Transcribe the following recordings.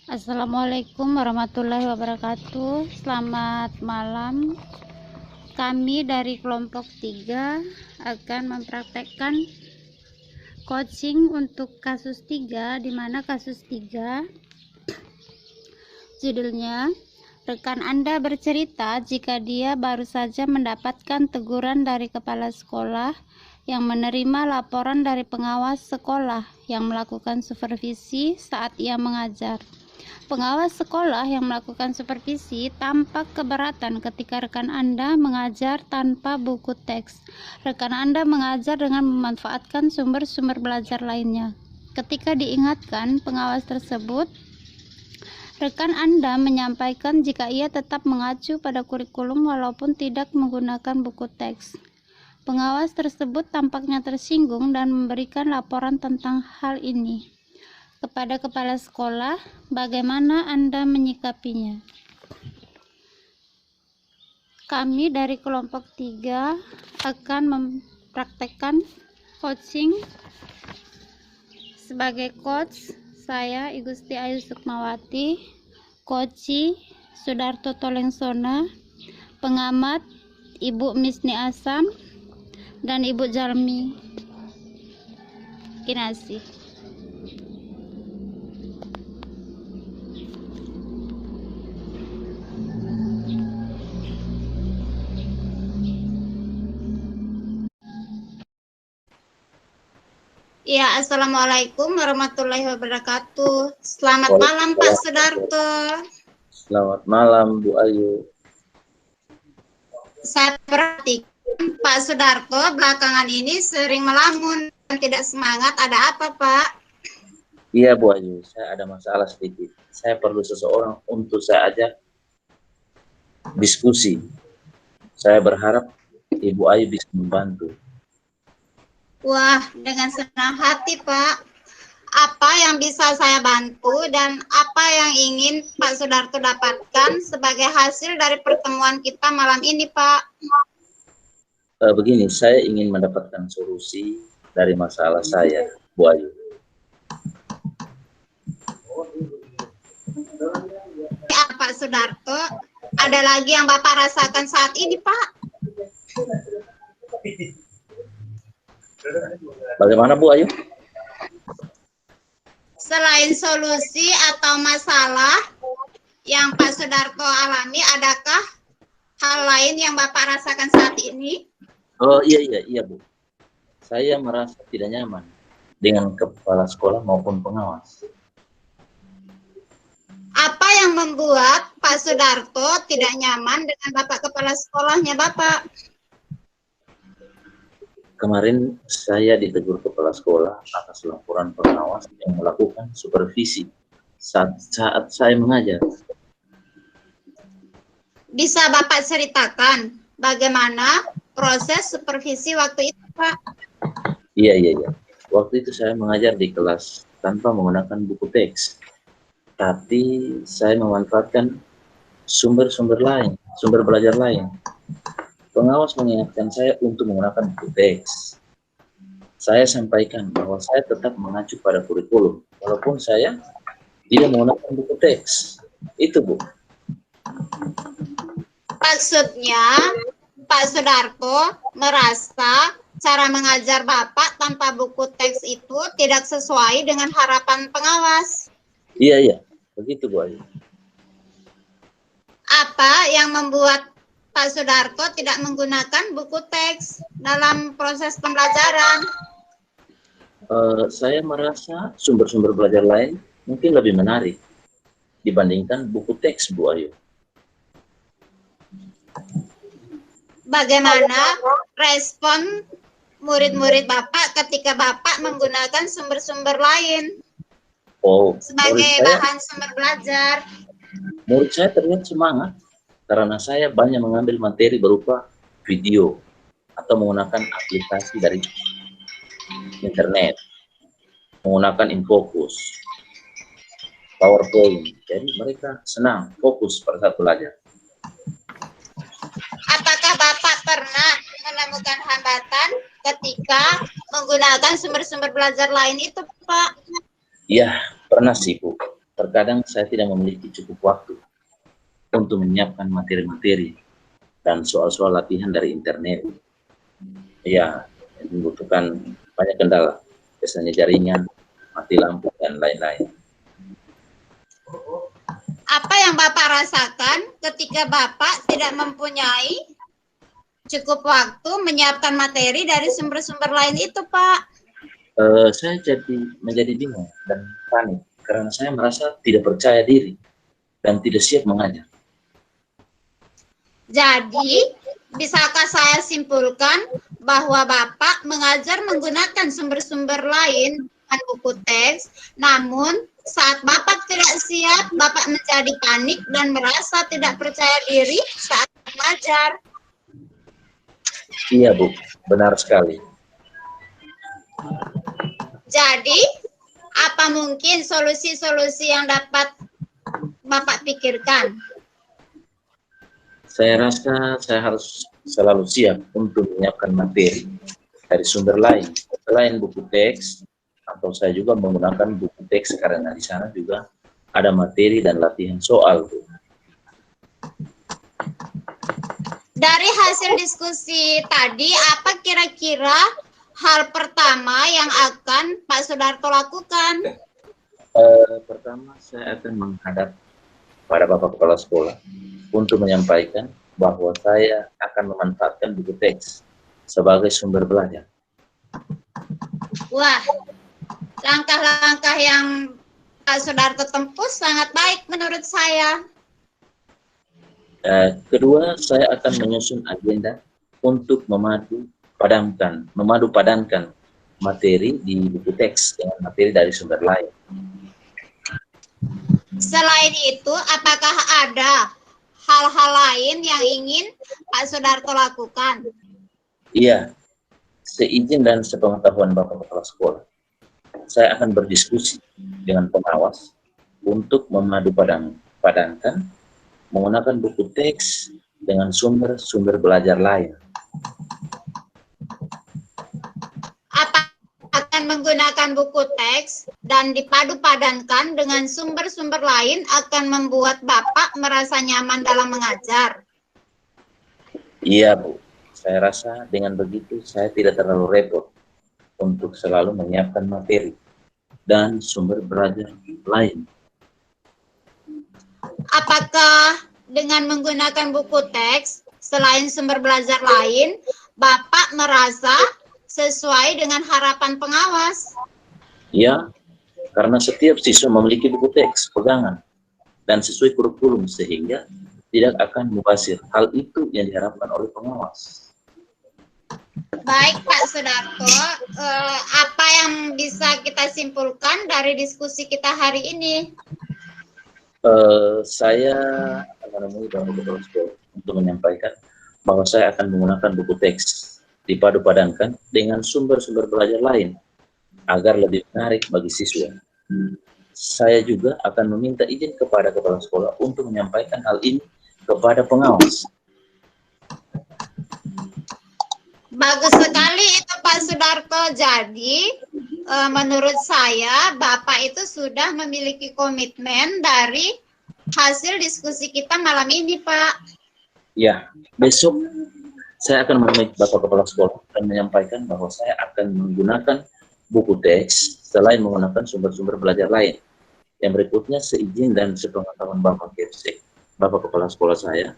Assalamualaikum warahmatullahi wabarakatuh. Selamat malam. Kami dari kelompok 3 akan mempraktekkan coaching untuk kasus 3, di mana kasus 3 judulnya rekan Anda bercerita jika dia baru saja mendapatkan teguran dari kepala sekolah yang menerima laporan dari pengawas sekolah yang melakukan supervisi saat ia mengajar. Pengawas sekolah yang melakukan supervisi tampak keberatan ketika rekan Anda mengajar tanpa buku teks. Rekan Anda mengajar dengan memanfaatkan sumber-sumber belajar lainnya. Ketika diingatkan pengawas tersebut, rekan Anda menyampaikan jika ia tetap mengacu pada kurikulum walaupun tidak menggunakan buku teks. Pengawas tersebut tampaknya tersinggung dan memberikan laporan tentang hal ini kepada kepala sekolah. Bagaimana Anda menyikapinya? Kami dari kelompok 3 akan mempraktekkan coaching. Sebagai coach, saya Igusti Ayu Sukmawati, Koci Sudarto Tolengsona, pengamat Ibu Misni Asam, dan Ibu Jalmi Kinasi. Ya, Assalamualaikum warahmatullahi wabarakatuh. Selamat malam Pak Sudarto. Selamat malam Bu Ayu. Saya perhatikan Pak Sudarto belakangan ini sering melamun dan tidak semangat. Ada apa Pak? Iya Bu Ayu, saya ada masalah sedikit. Saya perlu seseorang untuk saya ajak diskusi. Saya berharap Ibu Ayu bisa membantu. Wah, dengan senang hati Pak. Apa yang bisa saya bantu dan apa yang ingin Pak Sudarto dapatkan sebagai hasil dari pertemuan kita malam ini Pak? Begini, saya ingin mendapatkan solusi dari masalah saya, Bu Ayu. Pak Sudarto, ada lagi yang Bapak rasakan saat ini Pak? Bagaimana Bu Ayu? Selain solusi atau masalah yang Pak Sudarto alami, adakah hal lain yang Bapak rasakan saat ini? Oh iya Bu. Saya merasa tidak nyaman dengan kepala sekolah maupun pengawas. Apa yang membuat Pak Sudarto tidak nyaman dengan Bapak kepala sekolahnya Bapak? Kemarin saya ditegur kepala sekolah atas laporan pengawas yang melakukan supervisi saat saya mengajar. Bisa Bapak ceritakan bagaimana proses supervisi waktu itu Pak? Iya. Waktu itu saya mengajar di kelas tanpa menggunakan buku teks. Tapi saya memanfaatkan sumber-sumber lain, sumber belajar lain. Pengawas mengingatkan saya untuk menggunakan buku teks. Saya sampaikan bahwa saya tetap mengacu pada kurikulum, walaupun saya tidak menggunakan buku teks. Itu, Bu. Maksudnya, Pak Sudarto merasa cara mengajar Bapak tanpa buku teks itu tidak sesuai dengan harapan pengawas. Iya. Begitu, Bu Ayu. Apa yang membuat Pak Sudarto tidak menggunakan buku teks dalam proses pembelajaran? Saya merasa sumber-sumber belajar lain mungkin lebih menarik dibandingkan buku teks, Bu Ayu. Bagaimana respon murid-murid Bapak ketika Bapak menggunakan sumber-sumber lain sebagai bahan sumber belajar? Murid saya terlihat semangat karena saya banyak mengambil materi berupa video atau menggunakan aplikasi dari internet, menggunakan Infocus, PowerPoint. Jadi mereka senang, fokus pada saat belajar. Apakah Bapak pernah menemukan hambatan ketika menggunakan sumber-sumber belajar lain itu, Pak? Iya, pernah sih, Bu. terkadang saya tidak memiliki cukup waktu untuk menyiapkan materi-materi dan soal-soal latihan dari internet. Ya, membutuhkan banyak kendala, biasanya jaringan, mati lampu, dan lain-lain. Apa yang Bapak rasakan ketika Bapak tidak mempunyai cukup waktu menyiapkan materi dari sumber-sumber lain itu, Pak? Saya menjadi bingung dan panik karena saya merasa tidak percaya diri dan tidak siap mengajar. Jadi, bisakah saya simpulkan bahwa Bapak mengajar menggunakan sumber-sumber lain bukan buku teks, namun saat Bapak tidak siap, Bapak menjadi panik dan merasa tidak percaya diri saat mengajar? Iya, Bu, benar sekali. Jadi, apa mungkin solusi-solusi yang dapat Bapak pikirkan? Saya rasa saya harus selalu siap untuk menyiapkan materi dari sumber lain selain buku teks, atau saya juga menggunakan buku teks karena di sana juga ada materi dan latihan soal. Dari hasil diskusi tadi, apa kira-kira hal pertama yang akan Pak Sudarto lakukan? Pertama, saya akan menghadap pada Bapak Kepala Sekolah untuk menyampaikan bahwa saya akan memanfaatkan buku teks sebagai sumber belajar. Wah, langkah-langkah yang Pak Sudarto tempuh sangat baik menurut saya. Kedua, saya akan menyusun agenda untuk memadu padankan materi di buku teks dengan materi dari sumber lain. Selain itu, apakah ada hal-hal lain yang ingin Pak Sudarto lakukan? Iya, seizin dan sepengetahuan Bapak Kepala Sekolah, saya akan berdiskusi dengan pengawas untuk memadu padankan menggunakan buku teks dengan sumber-sumber belajar lain. Akan menggunakan buku teks dan dipadu-padankan dengan sumber-sumber lain akan membuat Bapak merasa nyaman dalam mengajar. Iya, Bu. Saya rasa dengan begitu saya tidak terlalu repot untuk selalu menyiapkan materi dan sumber belajar lain. Apakah dengan menggunakan buku teks selain sumber belajar lain, Bapak merasa sesuai dengan harapan pengawas? Ya, karena setiap siswa memiliki buku teks pegangan dan sesuai kurikulum sehingga tidak akan mubazir. Hal itu yang diharapkan oleh pengawas. Baik, Pak Sudarto, apa yang bisa kita simpulkan dari diskusi kita hari ini? Saya akan menemui Bapak Kepala Sekolah untuk menyampaikan bahwa saya akan menggunakan buku teks dipadu-padankan dengan sumber-sumber belajar lain agar lebih menarik bagi siswa. Saya juga akan meminta izin kepada Kepala Sekolah untuk menyampaikan hal ini kepada pengawas. Bagus sekali itu Pak Sudarto. Jadi menurut saya Bapak itu sudah memiliki komitmen dari hasil diskusi kita malam ini, Pak. Ya, besok saya akan menemui Bapak Kepala Sekolah dan menyampaikan bahwa saya akan menggunakan buku teks selain menggunakan sumber-sumber belajar lain. Yang berikutnya, seizin dan sepengetahuan Bapak Kepsek, Bapak Kepala Sekolah saya,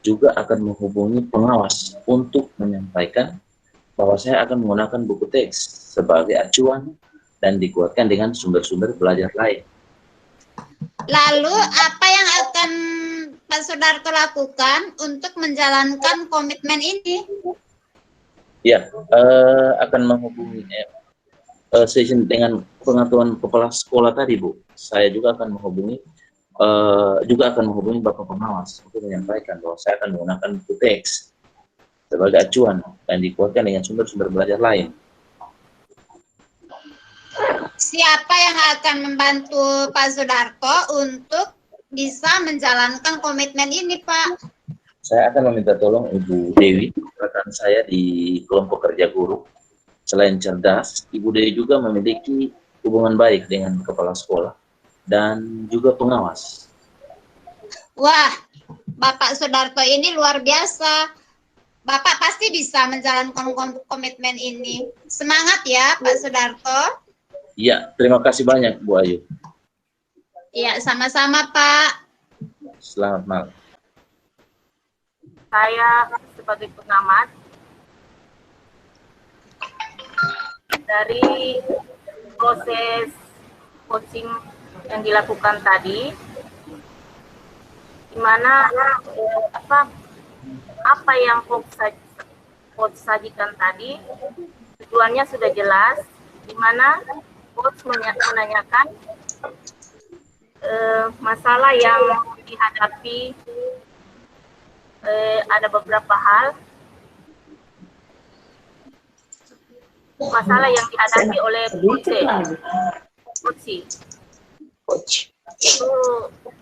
juga akan menghubungi pengawas untuk menyampaikan bahwa saya akan menggunakan buku teks sebagai acuan dan dikuatkan dengan sumber-sumber belajar lain. Lalu apa yang akan Pak Sudarto lakukan untuk menjalankan komitmen ini? Ya, akan menghubungi seizin dengan pengetahuan Kepala Sekolah tadi, Bu. Saya juga akan menghubungi Bapak Pengawas untuk menyampaikan bahwa saya akan menggunakan buku teks sebagai acuan dan dikuatkan dengan sumber-sumber belajar lain. Siapa yang akan membantu Pak Sudarto untuk bisa menjalankan komitmen ini, Pak? Saya akan meminta tolong Ibu Dewi, rekan saya di kelompok kerja guru. Selain cerdas, Ibu Dewi juga memiliki hubungan baik dengan kepala sekolah dan juga pengawas. Wah, Bapak Sudarto ini luar biasa. Bapak pasti bisa menjalankan komitmen ini. Semangat ya, Pak Sudarto. Iya, terima kasih banyak Bu Ayu. Iya, sama-sama Pak. Selamat malam. Saya sebagai pengamat dari proses coaching yang dilakukan tadi, di mana apa yang coach sajikan tadi tujuannya sudah jelas, di mana coach menanyakan masalah yang dihadapi, ada beberapa hal masalah yang dihadapi oleh coach. Itu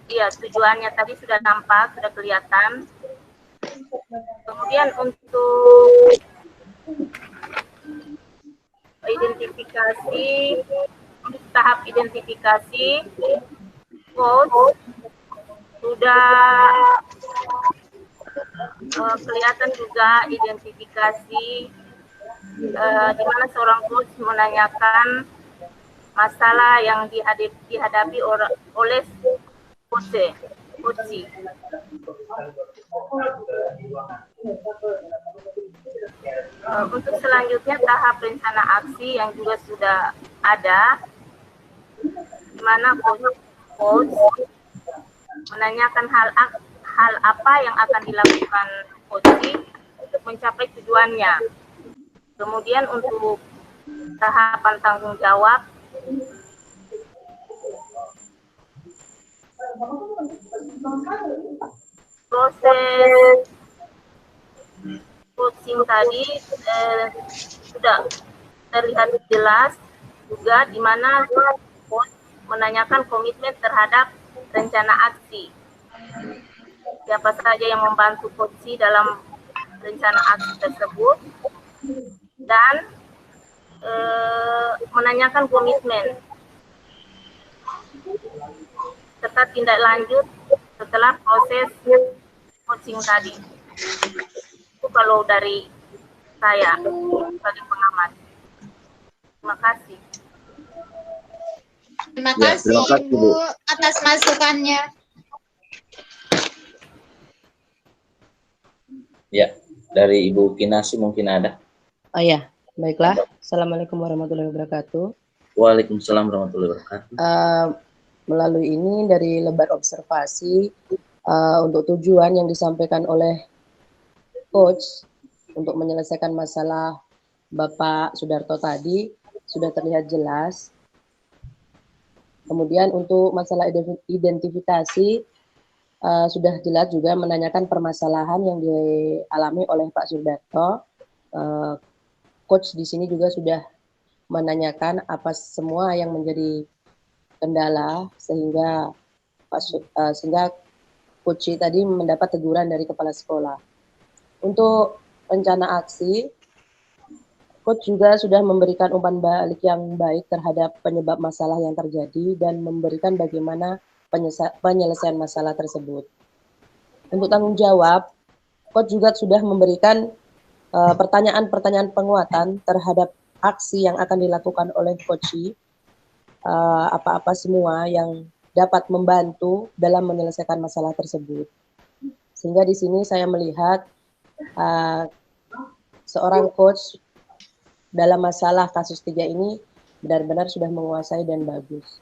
ya tujuannya tadi sudah nampak, sudah kelihatan. Kemudian untuk identifikasi, tahap identifikasi, coach sudah kelihatan juga identifikasi di mana seorang coach menanyakan masalah yang dihadapi oleh coach. Untuk selanjutnya tahap rencana aksi yang juga sudah ada, di mana coach menanyakan hal apa yang akan dilakukan coach untuk mencapai tujuannya. Kemudian untuk tahapan tanggung jawab, proses coaching tadi sudah terlihat jelas juga, di mana coach menanyakan komitmen terhadap rencana aksi. Siapa saja yang membantu coach dalam rencana aksi tersebut, dan menanyakan komitmen serta tindak lanjut setelah proses coaching tadi. Itu kalau dari saya sebagai pengamat. Terima kasih. Terima Ya, kasih, terima kasih, Bu, Bu. atas masukannya. Ya, dari Ibu Kinasi mungkin ada. Oh ya, baiklah. Assalamualaikum warahmatullahi wabarakatuh. Waalaikumsalam warahmatullahi wabarakatuh. Melalui ini dari lebar observasi untuk tujuan yang disampaikan oleh coach untuk menyelesaikan masalah Bapak Sudarto tadi sudah terlihat jelas. Kemudian untuk masalah identifikasi sudah jelas juga menanyakan permasalahan yang dialami oleh Pak Sudarto. Coach di sini juga sudah menanyakan apa semua yang menjadi kendala sehingga coach tadi mendapat teguran dari kepala sekolah. Untuk rencana aksi, coach juga sudah memberikan umpan balik yang baik terhadap penyebab masalah yang terjadi dan memberikan bagaimana penyelesaian masalah tersebut. Untuk tanggung jawab, coach juga sudah memberikan pertanyaan-pertanyaan penguatan terhadap aksi yang akan dilakukan oleh coach, apa-apa semua yang dapat membantu dalam menyelesaikan masalah tersebut. Sehingga di sini saya melihat seorang coach dalam masalah kasus 3 ini benar-benar sudah menguasai dan bagus.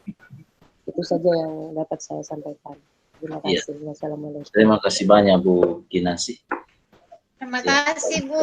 Itu saja yang dapat saya sampaikan. Terima kasih. Wassalamualaikum. Terima kasih banyak Bu Kinasi. Terima kasih, Bu.